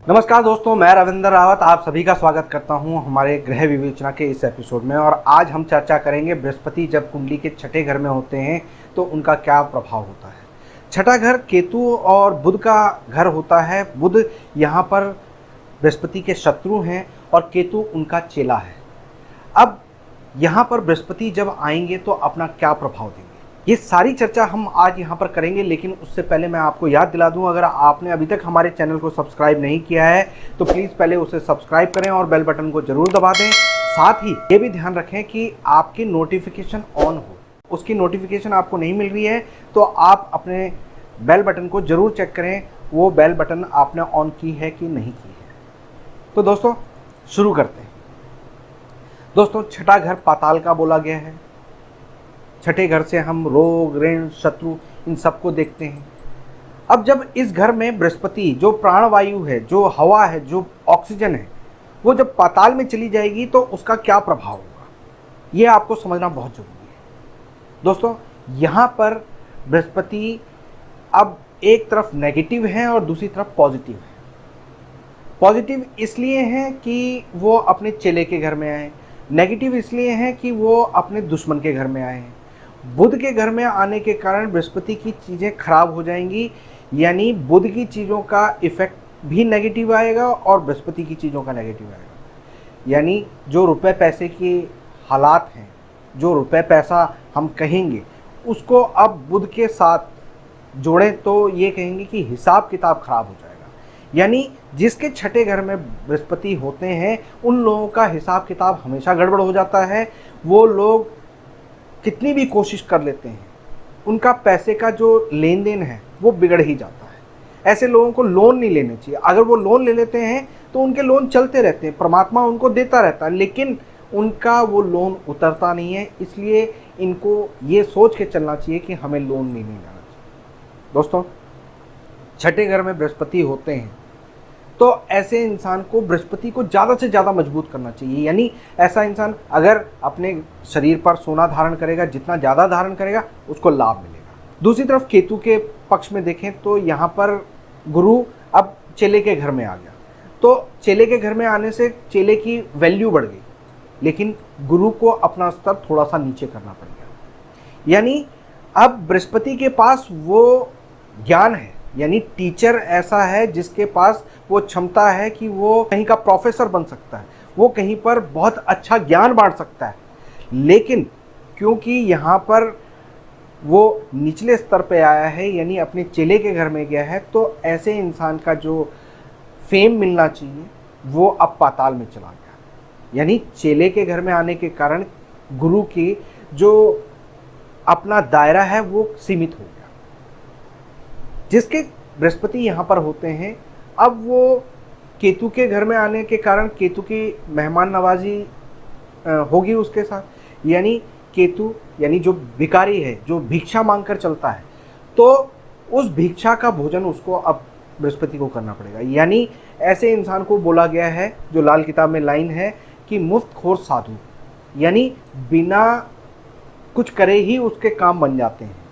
नमस्कार दोस्तों, मैं रविंद्र रावत आप सभी का स्वागत करता हूं हमारे ग्रह विवेचना के इस एपिसोड में। और आज हम चर्चा करेंगे बृहस्पति जब कुंडली के छठे घर में होते हैं तो उनका क्या प्रभाव होता है। छठा घर केतु और बुध का घर होता है। बुध यहाँ पर बृहस्पति के शत्रु हैं और केतु उनका चेला है। अब यहाँ पर बृहस्पति जब आएंगे तो अपना क्या प्रभाव देंगे, ये सारी चर्चा हम आज यहाँ पर करेंगे। लेकिन उससे पहले मैं आपको याद दिला दूं, अगर आपने अभी तक हमारे चैनल को सब्सक्राइब नहीं किया है तो प्लीज़ पहले उसे सब्सक्राइब करें और बेल बटन को ज़रूर दबा दें। साथ ही ये भी ध्यान रखें कि आपकी नोटिफिकेशन ऑन हो, उसकी नोटिफिकेशन आपको नहीं मिल रही है तो आप अपने बेल बटन को ज़रूर चेक करें, वो बेल बटन आपने ऑन की है कि नहीं की है। तो दोस्तों शुरू करते हैं। दोस्तों छठा घर पाताल का बोला गया है। छठे घर से हम रोग, ऋण, शत्रु इन सबको देखते हैं। अब जब इस घर में बृहस्पति जो प्राणवायु है, जो हवा है, जो ऑक्सीजन है, वो जब पाताल में चली जाएगी तो उसका क्या प्रभाव होगा, ये आपको समझना बहुत जरूरी है। दोस्तों यहाँ पर बृहस्पति अब एक तरफ नेगेटिव है और दूसरी तरफ पॉजिटिव है। पॉजिटिव इसलिए है कि वो अपने चेले के घर में आए, नेगेटिव इसलिए है कि वो अपने दुश्मन के घर में आए हैं। बुध के घर में आने के कारण बृहस्पति की चीज़ें खराब हो जाएंगी, यानी बुध की चीज़ों का इफेक्ट भी नेगेटिव आएगा और बृहस्पति की चीज़ों का नेगेटिव आएगा। यानी जो रुपए पैसे के हालात हैं, जो रुपए पैसा हम कहेंगे, उसको अब बुध के साथ जोड़ें तो ये कहेंगे कि हिसाब किताब खराब हो जाएगा। यानी जिसके छठे घर में बृहस्पति होते हैं उन लोगों का हिसाब किताब हमेशा गड़बड़ हो जाता है। वो लोग कितनी भी कोशिश कर लेते हैं, उनका पैसे का जो लेन देन है वो बिगड़ ही जाता है। ऐसे लोगों को लोन नहीं लेने चाहिए। अगर वो लोन ले लेते हैं तो उनके लोन चलते रहते हैं, परमात्मा उनको देता रहता है, लेकिन उनका वो लोन उतरता नहीं है। इसलिए इनको ये सोच के चलना चाहिए कि हमें लोन नहीं लेना चाहिए। दोस्तों छठे घर में बृहस्पति होते हैं तो ऐसे इंसान को बृहस्पति को ज़्यादा से ज़्यादा मजबूत करना चाहिए। यानी ऐसा इंसान अगर अपने शरीर पर सोना धारण करेगा, जितना ज़्यादा धारण करेगा उसको लाभ मिलेगा। दूसरी तरफ केतु के पक्ष में देखें तो यहाँ पर गुरु अब चेले के घर में आ गया, तो चेले के घर में आने से चेले की वैल्यू बढ़ गई, लेकिन गुरु को अपना स्तर थोड़ा सा नीचे करना पड़ गया। यानी अब बृहस्पति के पास वो ज्ञान है, यानी टीचर ऐसा है जिसके पास वो क्षमता है कि वो कहीं का प्रोफेसर बन सकता है, वो कहीं पर बहुत अच्छा ज्ञान बांट सकता है। लेकिन क्योंकि यहाँ पर वो निचले स्तर पे आया है, यानी अपने चेले के घर में गया है, तो ऐसे इंसान का जो फेम मिलना चाहिए वो अब पाताल में चला गया। यानी चेले के घर में आने के कारण गुरु की जो अपना दायरा है वो सीमित हो गया। जिसके बृहस्पति यहाँ पर होते हैं, अब वो केतु के घर में आने के कारण केतु की मेहमान नवाजी होगी उसके साथ। यानी केतु यानी जो भिखारी है, जो भिक्षा मांगकर चलता है, तो उस भिक्षा का भोजन उसको अब बृहस्पति को करना पड़ेगा। यानी ऐसे इंसान को बोला गया है, जो लाल किताब में लाइन है कि मुफ्तखोर साधु, यानी बिना कुछ करे ही उसके काम बन जाते हैं।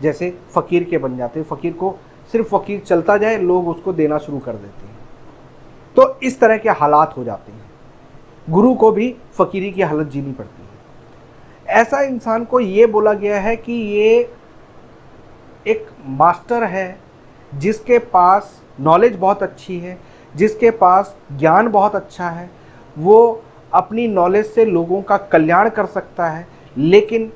जैसे फ़कीर के बन जाते हैं, फ़कीर को सिर्फ फ़कीर चलता जाए, लोग उसको देना शुरू कर देते हैं, तो इस तरह के हालात हो जाते हैं। गुरु को भी फ़कीरी की हालत जीनी पड़ती है। ऐसा इंसान को ये बोला गया है कि ये एक मास्टर है, जिसके पास नॉलेज बहुत अच्छी है, जिसके पास ज्ञान बहुत अच्छा है, वो अपनी नॉलेज से लोगों का कल्याण कर सकता है। लेकिन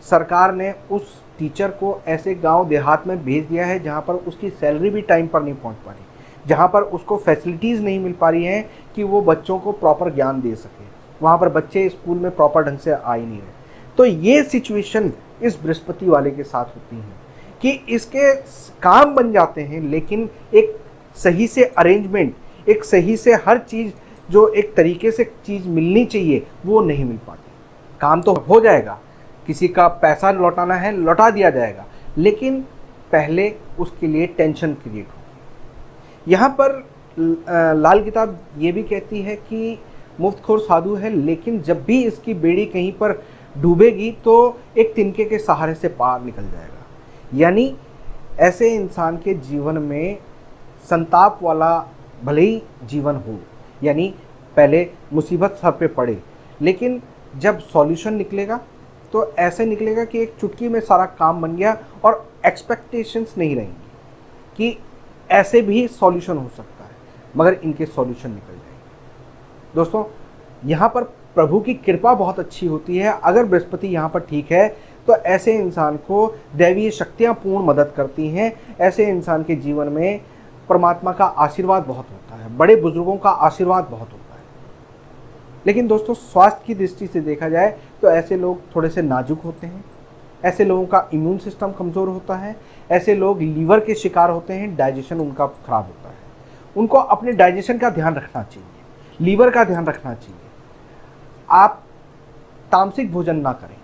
सरकार ने उस टीचर को ऐसे गांव देहात में भेज दिया है जहां पर उसकी सैलरी भी टाइम पर नहीं पहुंच पा रही, जहां पर उसको फैसिलिटीज़ नहीं मिल पा रही हैं कि वो बच्चों को प्रॉपर ज्ञान दे सके। वहां पर बच्चे स्कूल में प्रॉपर ढंग से आ ही नहीं रहे। तो ये सिचुएशन इस बृहस्पति वाले के साथ होती है कि इसके काम बन जाते हैं, लेकिन एक सही से अरेंजमेंट, एक सही से हर चीज़ जो एक तरीके से चीज़ मिलनी चाहिए वो नहीं मिल पाती। काम तो हो जाएगा, किसी का पैसा लौटाना है लौटा दिया जाएगा, लेकिन पहले उसके लिए टेंशन क्रिएट होगी। यहाँ पर लाल किताब ये भी कहती है कि मुफ्तखोर साधु है, लेकिन जब भी इसकी बेड़ी कहीं पर डूबेगी तो एक तिनके के सहारे से पार निकल जाएगा। यानी ऐसे इंसान के जीवन में संताप वाला भले ही जीवन हो, यानी पहले मुसीबत सर पे पड़े, लेकिन जब सॉल्यूशन निकलेगा तो ऐसे निकलेगा कि एक चुटकी में सारा काम बन गया और एक्सपेक्टेशंस नहीं रहेंगी कि ऐसे भी सॉल्यूशन हो सकता है, मगर इनके सॉल्यूशन निकल जाएंगे। दोस्तों, यहाँ पर प्रभु की कृपा बहुत अच्छी होती है। अगर बृहस्पति यहाँ पर ठीक है तो ऐसे इंसान को दैवीय शक्तियाँ पूर्ण मदद करती हैं। ऐसे इंसान के जीवन में परमात्मा का आशीर्वाद बहुत होता है, बड़े बुजुर्गों का आशीर्वाद बहुत होता है। लेकिन दोस्तों, स्वास्थ्य की दृष्टि से देखा जाए तो ऐसे लोग थोड़े से नाजुक होते हैं, ऐसे लोगों का इम्यून सिस्टम कमज़ोर होता है, ऐसे लोग लीवर के शिकार होते हैं, डाइजेशन उनका खराब होता है। उनको अपने डाइजेशन का ध्यान रखना चाहिए, लीवर का ध्यान रखना चाहिए। आप तामसिक भोजन ना करें।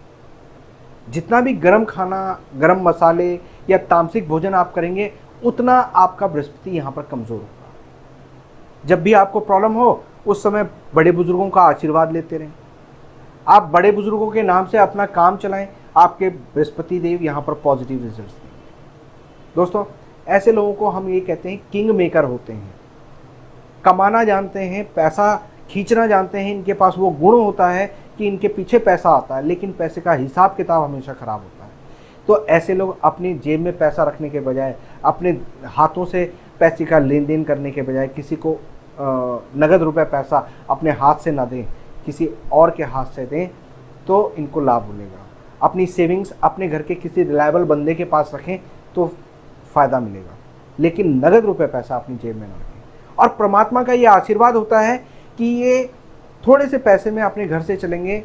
जितना भी गर्म खाना, गर्म मसाले या तामसिक भोजन आप करेंगे, उतना आपका बृहस्पति यहाँ पर कमज़ोर होगा। जब भी आपको प्रॉब्लम हो, उस समय बड़े बुजुर्गों का आशीर्वाद लेते रहें। आप बड़े बुजुर्गों के नाम से अपना काम चलाएं, आपके बृहस्पति देव यहाँ पर पॉजिटिव रिजल्ट्स देंगे। दोस्तों, ऐसे लोगों को हम ये कहते हैं किंग मेकर होते हैं। कमाना जानते हैं, पैसा खींचना जानते हैं, इनके पास वो गुण होता है कि इनके पीछे पैसा आता है, लेकिन पैसे का हिसाब किताब हमेशा ख़राब होता है। तो ऐसे लोग अपनी जेब में पैसा रखने के बजाय, अपने हाथों से पैसे का लेन देन करने के बजाय, किसी को नगद रुपए पैसा अपने हाथ से ना दें, किसी और के हाथ से दें, तो इनको लाभ मिलेगा। अपनी सेविंग्स अपने घर के किसी रिलायबल बंदे के पास रखें तो फ़ायदा मिलेगा, लेकिन नगद रुपए पैसा अपनी जेब में ना रखें। और परमात्मा का ये आशीर्वाद होता है कि ये थोड़े से पैसे में अपने घर से चलेंगे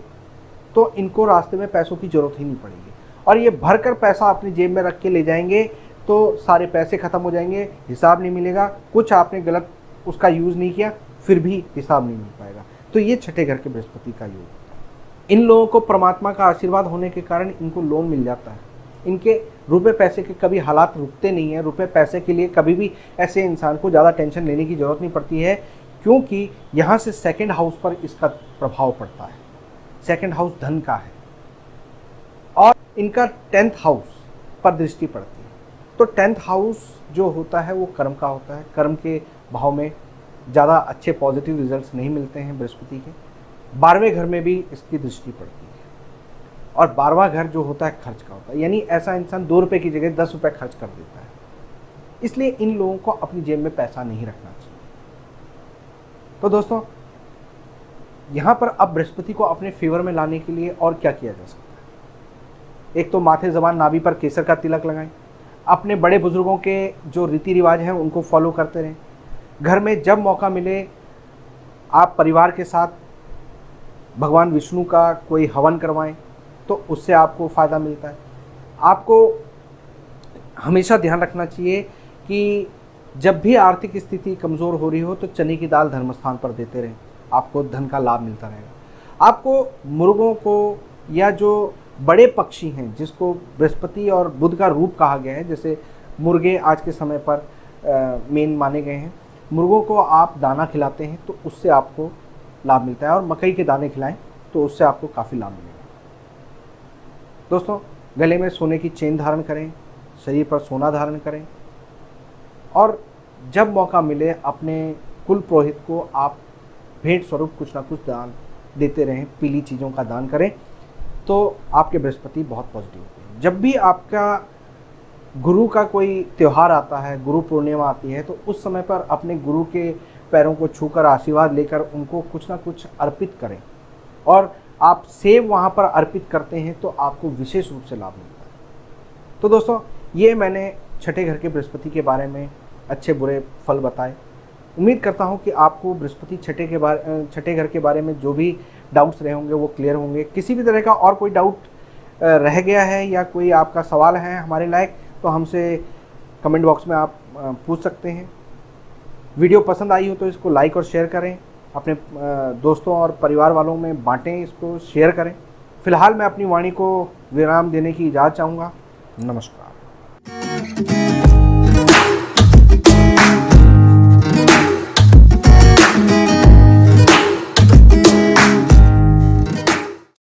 तो इनको रास्ते में पैसों की ज़रूरत ही नहीं पड़ेगी, और ये भरकर पैसा अपनी जेब में रख के ले जाएंगे तो सारे पैसे ख़त्म हो जाएंगे, हिसाब नहीं मिलेगा। कुछ आपने गलत उसका यूज़ नहीं किया, फिर भी हिसाब नहीं मिल पाएगा। तो ये छठे घर के बृहस्पति का योग होता है। इन लोगों को परमात्मा का आशीर्वाद होने के कारण इनको लोन मिल जाता है। इनके रुपए पैसे के कभी हालात रुकते नहीं हैं। रुपए पैसे के लिए कभी भी ऐसे इंसान को ज़्यादा टेंशन लेने की ज़रूरत नहीं पड़ती है, क्योंकि यहाँ से सेकंड हाउस पर इसका प्रभाव पड़ता है। सेकंड हाउस धन का है और इनका 10th हाउस पर दृष्टि पड़ती है। तो 10th हाउस जो होता है वो कर्म का होता है। कर्म के भाव में ज़्यादा अच्छे पॉजिटिव रिजल्ट्स नहीं मिलते हैं बृहस्पति के। 12वें घर में भी इसकी दृष्टि पड़ती है, और 12वां घर जो होता है खर्च का होता है, यानी ऐसा इंसान 2 रुपये की जगह 10 रुपये खर्च कर देता है। इसलिए इन लोगों को अपनी जेब में पैसा नहीं रखना चाहिए। तो दोस्तों, यहाँ पर अब बृहस्पति को अपने फेवर में लाने के लिए और क्या किया जा सकता है? एक तो माथे ज़बान नाभि पर केसर का तिलक लगाएं। अपने बड़े बुजुर्गों के जो रीति रिवाज हैं उनको फॉलो करते रहें। घर में जब मौका मिले आप परिवार के साथ भगवान विष्णु का कोई हवन करवाएं, तो उससे आपको फ़ायदा मिलता है। आपको हमेशा ध्यान रखना चाहिए कि जब भी आर्थिक स्थिति कमज़ोर हो रही हो तो चने की दाल धर्म स्थान पर देते रहें, आपको धन का लाभ मिलता रहेगा। आपको मुर्गों को या जो बड़े पक्षी हैं जिसको बृहस्पति और बुध का रूप कहा गया है, जैसे मुर्गे आज के समय पर मेन माने गए हैं, मुर्गों को आप दाना खिलाते हैं तो उससे आपको लाभ मिलता है, और मकई के दाने खिलाएं तो उससे आपको काफ़ी लाभ मिलेगा। दोस्तों, गले में सोने की चेन धारण करें, शरीर पर सोना धारण करें, और जब मौका मिले अपने कुल पुरोहित को आप भेंट स्वरूप कुछ ना कुछ दान देते रहें। पीली चीज़ों का दान करें तो आपके बृहस्पति बहुत पॉजिटिव होते हैं। जब भी आपका गुरु का कोई त्यौहार आता है, गुरु पूर्णिमा आती है, तो उस समय पर अपने गुरु के पैरों को छूकर आशीर्वाद लेकर उनको कुछ ना कुछ अर्पित करें, और आप सेव वहाँ पर अर्पित करते हैं तो आपको विशेष रूप से लाभ मिलता है। तो दोस्तों, ये मैंने छठे घर के बृहस्पति के बारे में अच्छे बुरे फल बताए। उम्मीद करता हूँ कि आपको बृहस्पति छठे घर के बारे में जो भी डाउट्स रहे होंगे वो क्लियर होंगे। किसी भी तरह का और कोई डाउट रह गया है या कोई आपका सवाल है हमारे लायक, तो हमसे कमेंट बॉक्स में आप पूछ सकते हैं। वीडियो पसंद आई हो तो इसको लाइक और शेयर करें, अपने दोस्तों और परिवार वालों में बांटें, इसको शेयर करें। फिलहाल मैं अपनी वाणी को विराम देने की इजाज़त चाहूँगा। नमस्कार।